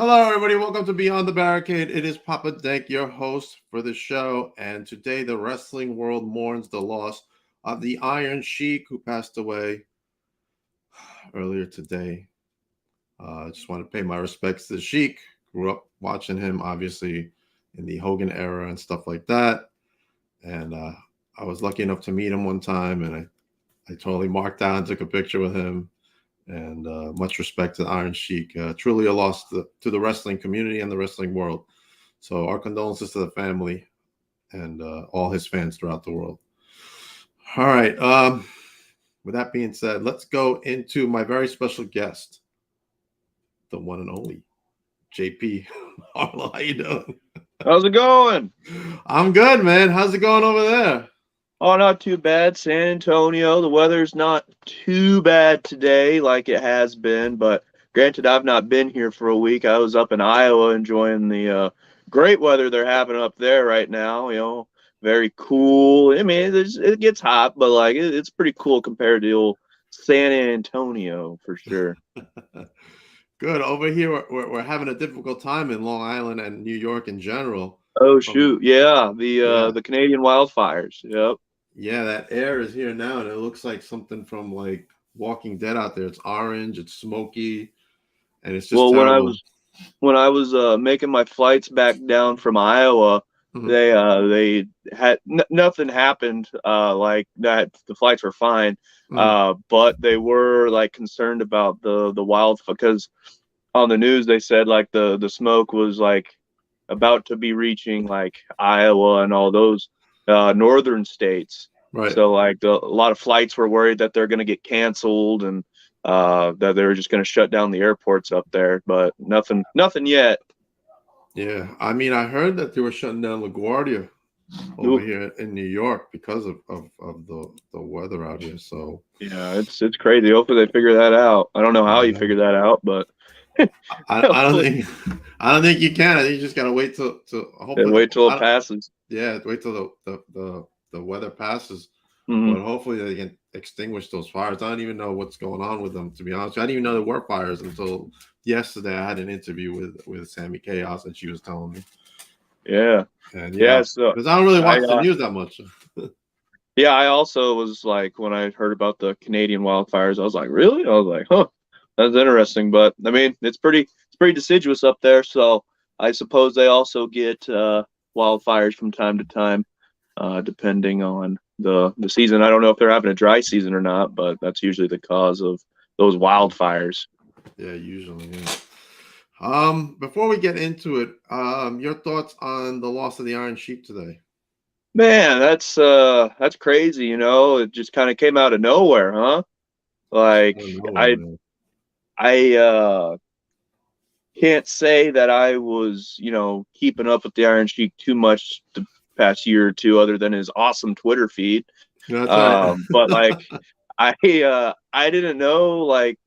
Hello, everybody. Welcome to Beyond the Barricade. It is Papa Dank, your host for the show. And today, the wrestling world mourns the loss of the Iron Sheik, who passed away earlier today. I just want to pay my respects to the Sheik. Grew up watching him, obviously, in the Hogan era and stuff like that. And I was lucky enough to meet him one time, and I totally marked out and took a picture with him. And much respect to Iron Sheik. Truly a loss to the wrestling community and the wrestling world. So our condolences to the family and all his fans throughout the world. All right. With that being said, let's go into my very special guest, the one and only JP Harlow. How you doing? How's it going? I'm good, man. How's it going over there? Oh, not too bad. San Antonio, the weather's not too bad today like it has been, but granted, I've not been here for a week. I was up in Iowa enjoying the great weather they're having up there right now. Very cool. I mean, it gets hot, but like it's pretty cool compared to old San Antonio for sure. Good. Over here, we're having a difficult time in Long Island and New York in general. Oh shoot, yeah, Yeah, the Canadian wildfires. Yep. yeah, that air is here now, and it looks like something from like Walking Dead out there. It's orange, it's smoky, and it's just Well, terrible. when I was making my flights back down from Iowa, Mhm. they had nothing happened like that. The flights were fine, Mhm. but they were like concerned about the wildfire because on the news they said like the smoke was like about to be reaching like Iowa and all those northern states. Right. So like a lot of flights were worried that they're going to get canceled and that they were just going to shut down the airports up there. But nothing yet. Yeah. I mean, I heard that they were shutting down LaGuardia over Ooh, here in New York because of the weather out here. So yeah, it's crazy. Hopefully they figure that out. I don't know how you yeah. figure that out, but I don't hopefully think I don't think you can. I think you just gotta wait to they hopefully wait till I it don't, passes. yeah, wait till the weather passes. Hmm. But hopefully they can extinguish those fires. I don't even know what's going on with them, to be honest. I didn't even know there were fires until yesterday. I had an interview with Sammy Chaos, and she was telling me. Yeah, And yeah. yeah, So because I don't really I watch the news that much. yeah, I also was like when I heard about the Canadian wildfires, I was like, really? I was like, huh, that's interesting. But I mean, it's pretty deciduous up there, so I suppose they also get wildfires from time to time, depending on the season. I don't know if they're having a dry season or not, but that's usually the cause of those wildfires. Yeah, usually. Yeah. Before we get into it, your thoughts on the loss of the Iron Sheep today? Man, that's crazy. It just kind of came out of nowhere, huh? I Like don't know, I man. I can't say that I was, keeping up with the Iron Sheik too much the past year or two, other than his awesome Twitter feed. That's right. But like, I didn't know like,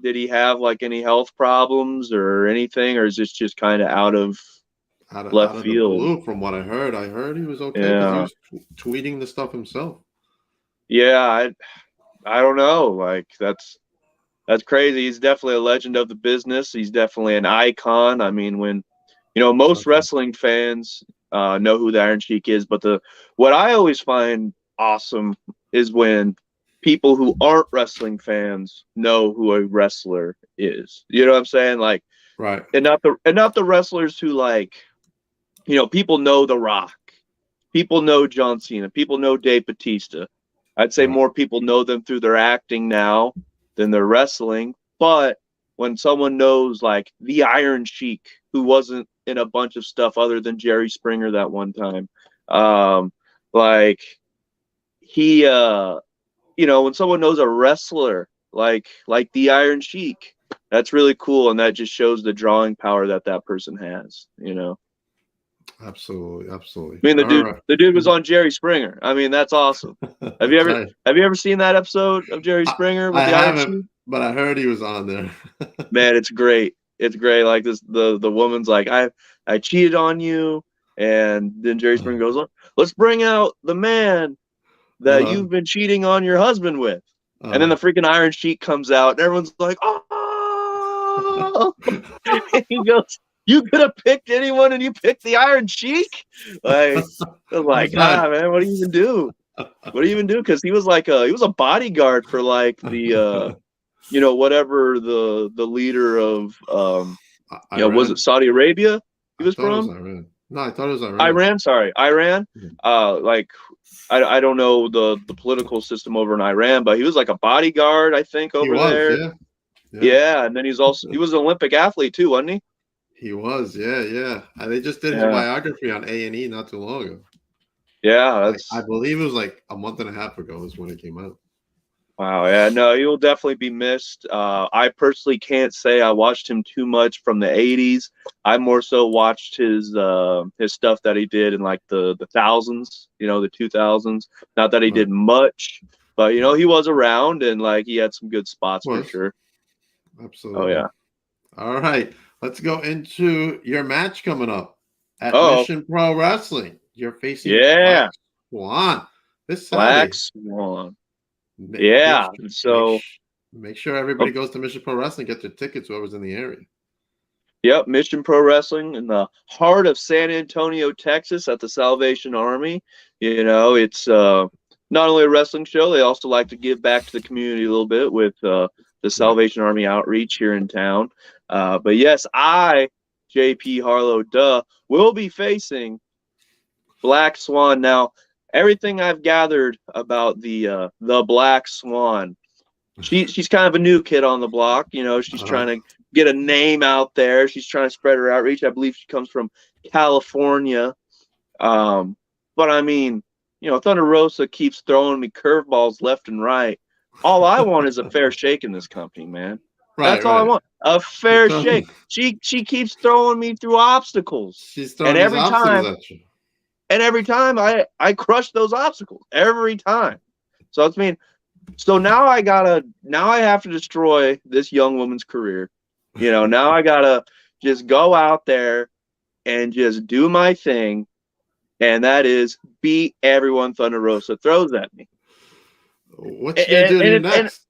did he have like any health problems or anything, or is this just kind of out of Out left of the field? blue, from what I heard he was okay because he Yeah, was tweeting the stuff himself. yeah, I don't know. Like that's crazy. He's definitely a legend of the business. He's definitely an icon. I mean, when most Absolutely. wrestling fans know who the Iron Sheik is, but the what I always find awesome is when people who aren't wrestling fans know who a wrestler is. You know what I'm saying? Like, Right. and not the wrestlers who like, people know The Rock, people know John Cena, people know Dave Batista. I'd say Right. more people know them through their acting now than their wrestling. But when someone knows like the Iron Sheik, who wasn't in a bunch of stuff other than Jerry Springer that one time, um, like he, when someone knows a wrestler like the Iron Sheik, that's really cool, and that just shows the drawing power that person has. Absolutely. Absolutely. I mean, the All dude, right. the dude was Mhm. on Jerry Springer. I mean, that's awesome. Have you That's ever right. have you ever seen that episode of Jerry I, Springer I with the Iron haven't, Sheik? but I heard he was on there. Man, it's great. It's great. Like this, the woman's like, I cheated on you, and then Jerry Springer goes, let's bring out the man that uh, you've been cheating on your husband with, and then uh, the freaking Iron Sheik comes out, and everyone's like, oh, no. And he goes, you could have picked anyone and you picked the Iron Sheik? Like, I was like, man, what do you even do? What do you even do? Because he was a bodyguard for like the whatever the leader of was it Saudi Arabia he I was thought it was from? Iran. No, I thought it was Iran. Iran, sorry. Iran. Yeah. Like I don't know the political system over in Iran, but he was like a bodyguard, I think, He over was, there. yeah. Yeah, and then he was an Olympic athlete too, wasn't he? He was, yeah. And they just did his Yeah. biography on A&E not too long ago. Yeah, I believe it was like a month and a half ago is when it came out. wow. Yeah, no, he will definitely be missed. I personally can't say I watched him too much from the '80s. I more so watched his stuff that he did in like the thousands, the 2000s. Not that he did much, but he was around and like he had some good spots for sure. Absolutely. Oh yeah. All right, let's go into your match coming up at Oh Mission Pro Wrestling. You're facing yeah, Black Swan this Black Saturday. Swan. Ma- Yeah, Make, so make sure everybody goes to Mission Pro Wrestling, get their tickets, whoever's in the area. yep, Mission Pro Wrestling in the heart of San Antonio, Texas, at the Salvation Army. It's not only a wrestling show; they also like to give back to the community a little bit with the Salvation Army outreach here in town. But yes, JP Harlow, will be facing Black Swan. Now, everything I've gathered about the Black Swan, she's kind of a new kid on the block. She's trying to get a name out there. She's trying to spread her outreach. I believe she comes from California. But I mean, Thunder Rosa keeps throwing me curveballs left and right. All I want is a fair shake in this company, man. That's all I want. A fair shake. She keeps throwing me through obstacles. She's throwing these obstacles at you. And every time I crush those obstacles. Every time. So now I have to destroy this young woman's career. Now I gotta just go out there and just do my thing, and that is beat everyone Thunder Rosa throws at me. What you gonna do to you next?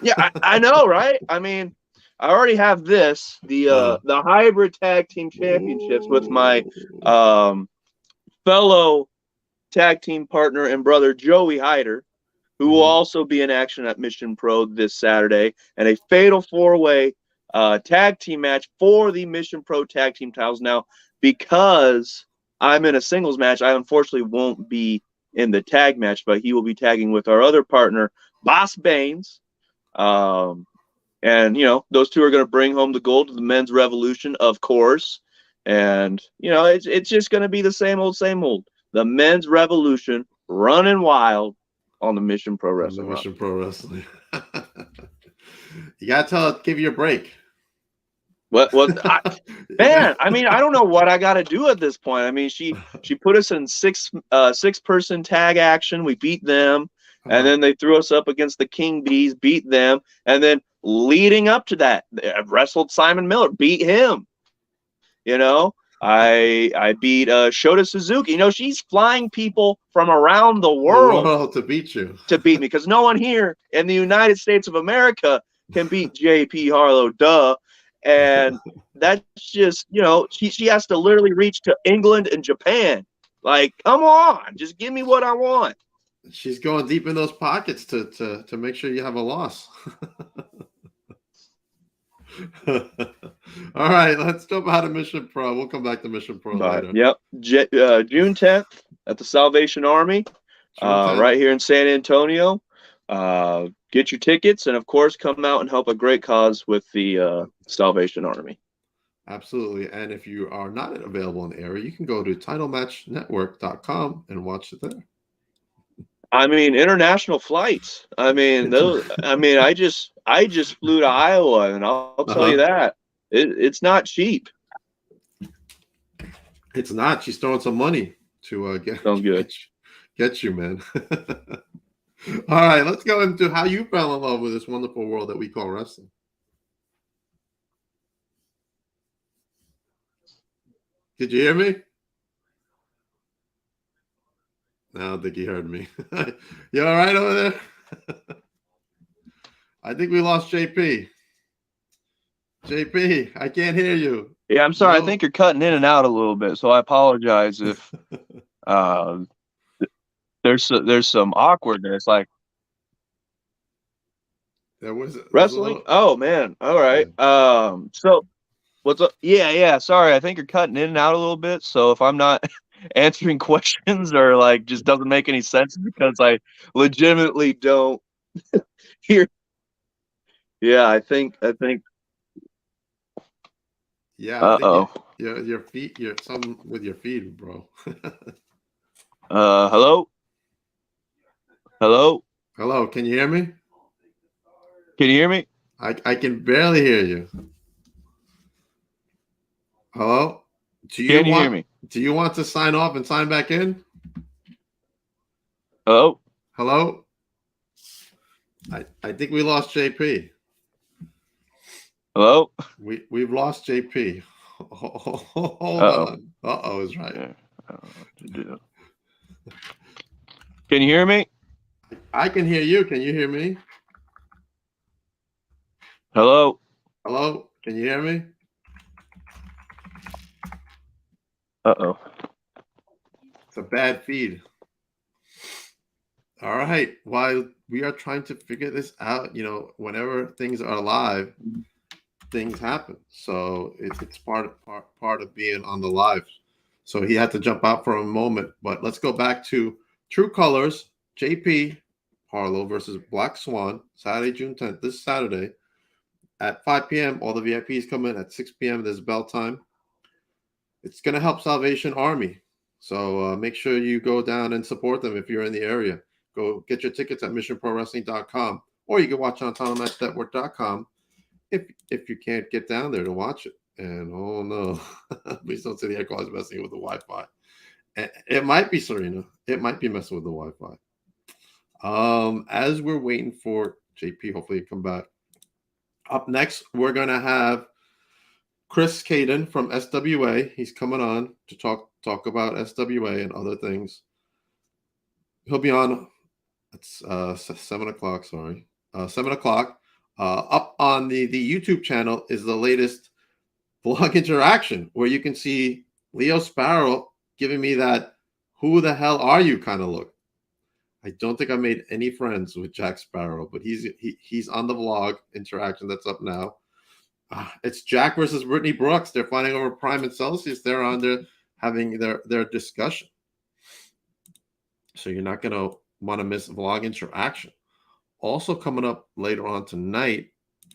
Yeah, I know, right? I mean, I already have the hybrid tag team championships with my fellow tag team partner and brother Joey Hyder, who will also be in action at Mission Pro this Saturday, and a fatal four-way tag team match for the Mission Pro tag team titles. Now, because I'm in a singles match, I unfortunately won't be in the tag match, but he will be tagging with our other partner, Boss Baines. And, those two are going to bring home the gold to the men's revolution, of course. And, it's just going to be the same old, same old. The men's revolution running wild on the Mission Pro Wrestling. Mission Pro Wrestling. You gotta give you a break. Man, I mean, I don't know what I gotta do at this point. I mean, she put us in six person tag action. We beat them, and then they threw us up against the King Bees, beat them, and then leading up to that, wrestled Simon Miller, beat him. I beat Shota Suzuki. She's flying people from around the world to beat you. To beat me, because no one here in the United States of America can beat JP Harlow, and that's just, she has to literally reach to England and Japan. Like, come on, just give me what I want. She's going deep in those pockets to make sure you have a loss. All right, let's jump out of Mission Pro. We'll come back to Mission Pro later. Yep. June 10th at the Salvation Army, right here in San Antonio. Get your tickets, and of course, come out and help a great cause with the Salvation Army. Absolutely. And if you are not available in the area, you can go to titlematchnetwork.com and watch it there. I mean, international flights. I mean, I just flew to Iowa, and I'll tell you that it's not cheap. It's not. She's throwing some money to get you, man. All right, let's go into how you fell in love with this wonderful world that we call wrestling. Did you hear me? I don't think he heard me. You all right over there? I think we lost JP. JP, I can't hear you. Yeah, I'm sorry. I No. think you're cutting in and out a little bit, so I apologize if uh, there's some awkwardness. Like There's a wrestling. little. Oh man. All Yeah. right. So what's up? Yeah, yeah. Sorry, I think you're cutting in and out a little bit. So if I'm not answering questions or like just doesn't make any sense because I legitimately don't hear. Yeah, I think. Yeah, I think Uh-oh. your feet, you're something with your feet, bro. Hello? Hello? Hello, can you hear me? Can you hear me? I can barely hear you. Hello? Do you Can you hear want me? do you want to sign off and sign back in? Hello? Hello? I think we lost JP. Hello? We've lost JP. Hold Uh-oh. on. Uh-oh is right. Yeah, I don't know what to do. Can you hear me? I can hear you. Can you hear me? Hello? Hello? Can you hear me? Uh-oh. It's a bad feed. All right. While we are trying to figure this out, whenever things are live, things happen. So it's part of being on the live. So he had to jump out for a moment. But let's go back to True Colors, JP Harlow versus Black Swan, Saturday, June 10th, this Saturday at 5 p.m. All the VIPs come in at 6 p.m. There's bell time. It's going to help Salvation Army. So make sure you go down and support them if you're in the area. Go get your tickets at missionprowrestling.com, or you can watch on autonomoumatchnetwork.com if you can't get down there to watch it. And oh no, please don't say the air is messing with the Wi-Fi. It might be, Serena. It might be messing with the Wi-Fi. As we're waiting for JP, hopefully come back. Up next, we're gonna have Chris Caden from SWA. He's coming on to talk about SWA and other things. He'll be on. It's 7 o'clock. Sorry, 7 o'clock. Up on the YouTube channel is the latest vlog interaction where you can see Leo Sparrow giving me that "Who the hell are you?" kind of look. I don't think I made any friends with Jack Sparrow, but he's on the vlog interaction that's up now. It's Jack versus Brittany Brooks. They're fighting over Prime and Celsius. They're on there having their discussion. So you're not gonna want to miss vlog interaction. Also coming up later on tonight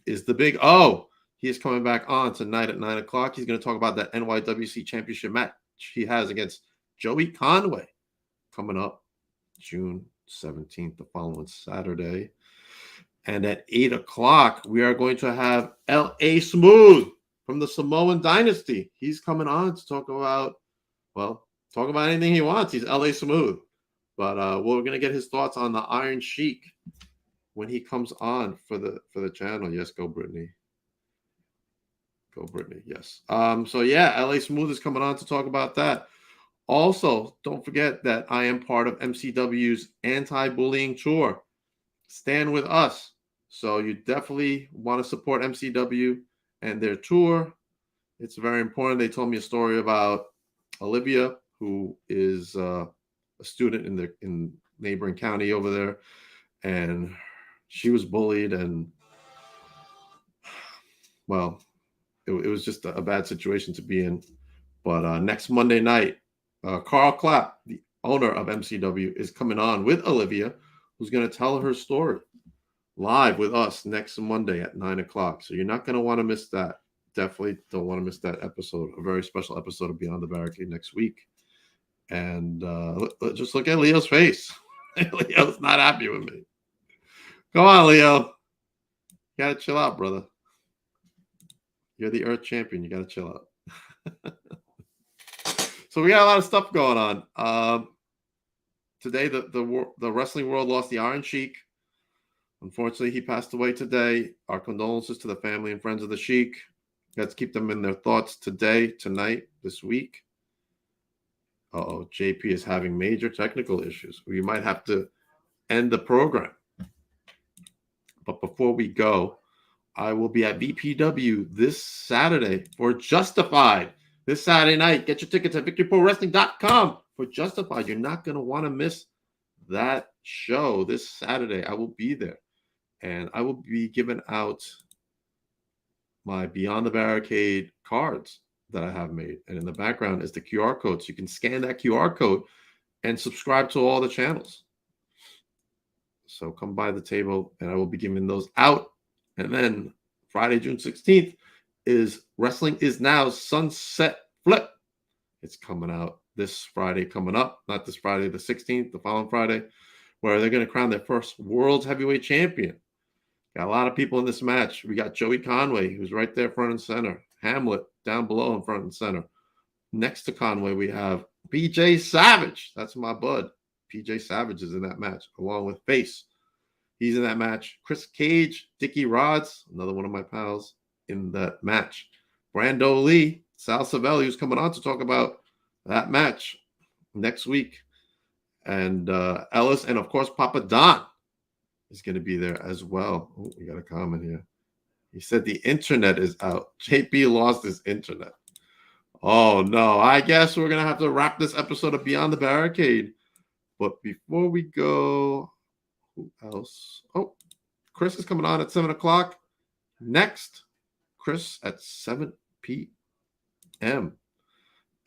is the Big O. He is coming back on tonight at 9 o'clock. He's going to talk about that NYWC championship match he has against Joey Conway coming up June 17th, the following Saturday. And at 8 o'clock, we are going to have L.A. Smooth from the Samoan Dynasty. He's coming on to talk about anything he wants. He's L.A. Smooth. But we're going to get his thoughts on the Iron Sheik when he comes on for the channel. Yes, go Brittany. Go Brittany. Yes. So yeah, LA Smooth is coming on to talk about that. Also, don't forget that I am part of MCW's anti-bullying tour. Stand with us. So you definitely want to support MCW and their tour. It's very important. They told me a story about Olivia, who is a student in neighboring county over there, and she was bullied, and well, it was just a bad situation to be in. But next Monday night, Carl Clapp, the owner of MCW, is coming on with Olivia, who's going to tell her story live with us next Monday at 9 o'clock. So you're not going to want to miss that. Definitely don't want to miss that episode. A very special episode of Beyond the Barricade next week. And just look at Leo's face. Leo's not happy with me. Come on, Leo. You got to chill out, brother. You're the Earth champion. You got to chill out. So we got a lot of stuff going on. Today, the wrestling world lost the Iron Sheik. Unfortunately, he passed away today. Our condolences to the family and friends of the Sheik. Let's keep them in their thoughts today, tonight, this week. JP is having major technical issues. We might have to end the program. But before we go, I will be at VPW this Saturday for Justified. This Saturday night, get your tickets at victoryprowrestling.com for Justified. You're not going to want to miss that show this Saturday. I will be there, and I will be giving out my Beyond the Barricade cards that I have made. And in the background is the QR code. So you can scan that QR code and subscribe to all the channels. So come by the table and I will be giving those out. And then Friday, June 16th is Wrestling Is Now Sunset Flip. It's coming out this Friday coming up, not this Friday, the 16th, the following Friday, where they're going to crown their first World's Heavyweight Champion. Got a lot of people in this match. We got Joey Conway, who's right there front and center. Hamlet down below in front and center. Next to Conway, we have PJ Savage. That's my bud. PJ Savage is in that match, along with Face. He's in that match. Chris Cage, Dickie Rods, another one of my pals, in that match. Brando Lee, Sal Savelli, who's coming on to talk about that match next week. And Ellis, and of course, Papa Don is going to be there as well. Oh, we got a comment here. He said the internet is out. JP lost his internet. Oh, no. I guess we're going to have to wrap this episode of Beyond the Barricade. But before we go, who else? Oh, Chris is coming on at 7 o'clock. Next, Chris at 7 p.m.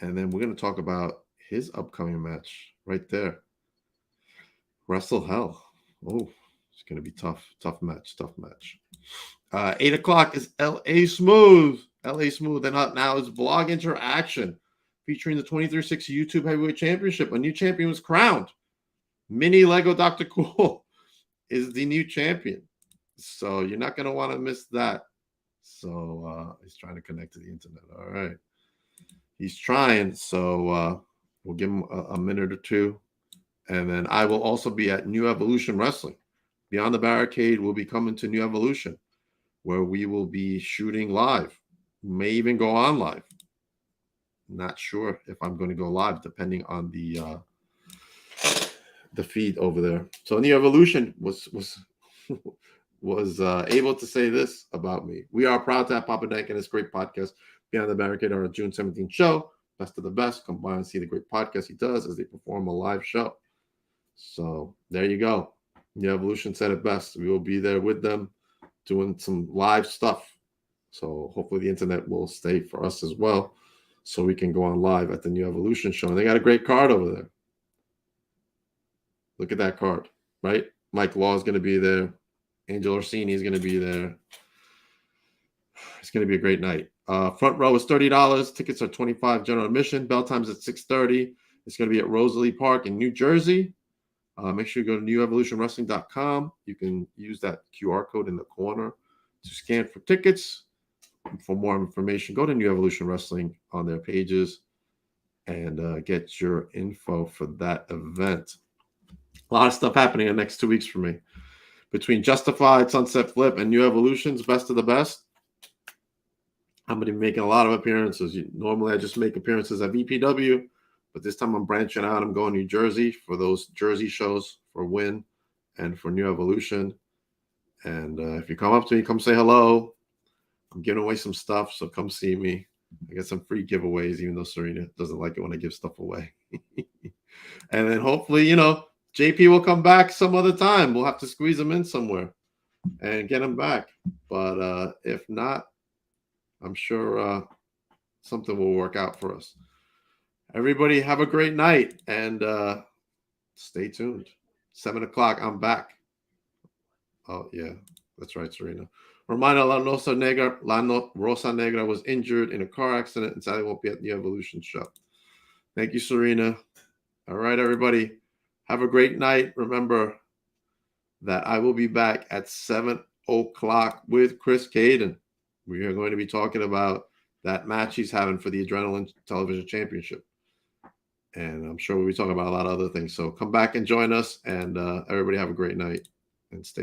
And then we're going to talk about his upcoming match right there. Wrestle Hell. Oh, it's going to be tough match. 8 o'clock is LA Smooth. LA Smooth. And up now is Vlog Interaction featuring the 23-6 YouTube Heavyweight Championship. A new champion was crowned. Mini Lego Dr. Cool is the new champion. So you're not going to want to miss that. So he's trying to connect to the internet. All right. He's trying. So we'll give him a minute or two. And then I will also be at New Evolution Wrestling. Beyond the Barricade will be coming to New Evolution, where we will be shooting live. May even go on live. Not sure if I'm going to go live, depending on the feed over there. So New Evolution was able to say this about me. We are proud to have Papa Dank and his great podcast, Beyond the Barricade, on our June 17th show. Best of the best. Come by and see the great podcast he does as they perform a live show. So there you go. New Evolution said it best. We will be there with them doing some live stuff. So hopefully the internet will stay for us as well, so we can go on live at the New Evolution show. And they got a great card over there. Look at that card, right? Mike Law is going to be there. Angel Orsini is going to be there. It's going to be a great night. Front row is $30. Tickets are $25 general admission. Bell time's at 6:30. It's going to be at Rosalie Park in New Jersey. Make sure you go to newevolutionwrestling.com. You can use that QR code in the corner to scan for tickets. For more information, go to New Evolution Wrestling on their pages and get your info for that event. A lot of stuff happening in the next 2 weeks for me. Between Justified, Sunset Flip, and New Evolution's Best of the Best, I'm going to be making a lot of appearances. Normally, I just make appearances at VPW, but this time I'm branching out. I'm going to New Jersey for those Jersey shows for Win and for New Evolution. And if you come up to me, come say hello. I'm giving away some stuff, so come see me. I got some free giveaways, even though Serena doesn't like it when I give stuff away. And then hopefully, JP will come back some other time. We'll have to squeeze him in somewhere and get him back. But if not, I'm sure something will work out for us. Everybody have a great night and stay tuned. 7 o'clock, I'm back. Oh, yeah, that's right, Serena. Romano La Rosa Negra was injured in a car accident and sadly won't be at the Evolution show. Thank you, Serena. All right, everybody. Have a great night. Remember that I will be back at 7 o'clock with Chris Caden. We are going to be talking about that match he's having for the Adrenaline Television Championship. And I'm sure we'll be talking about a lot of other things. So come back and join us, and everybody have a great night and stay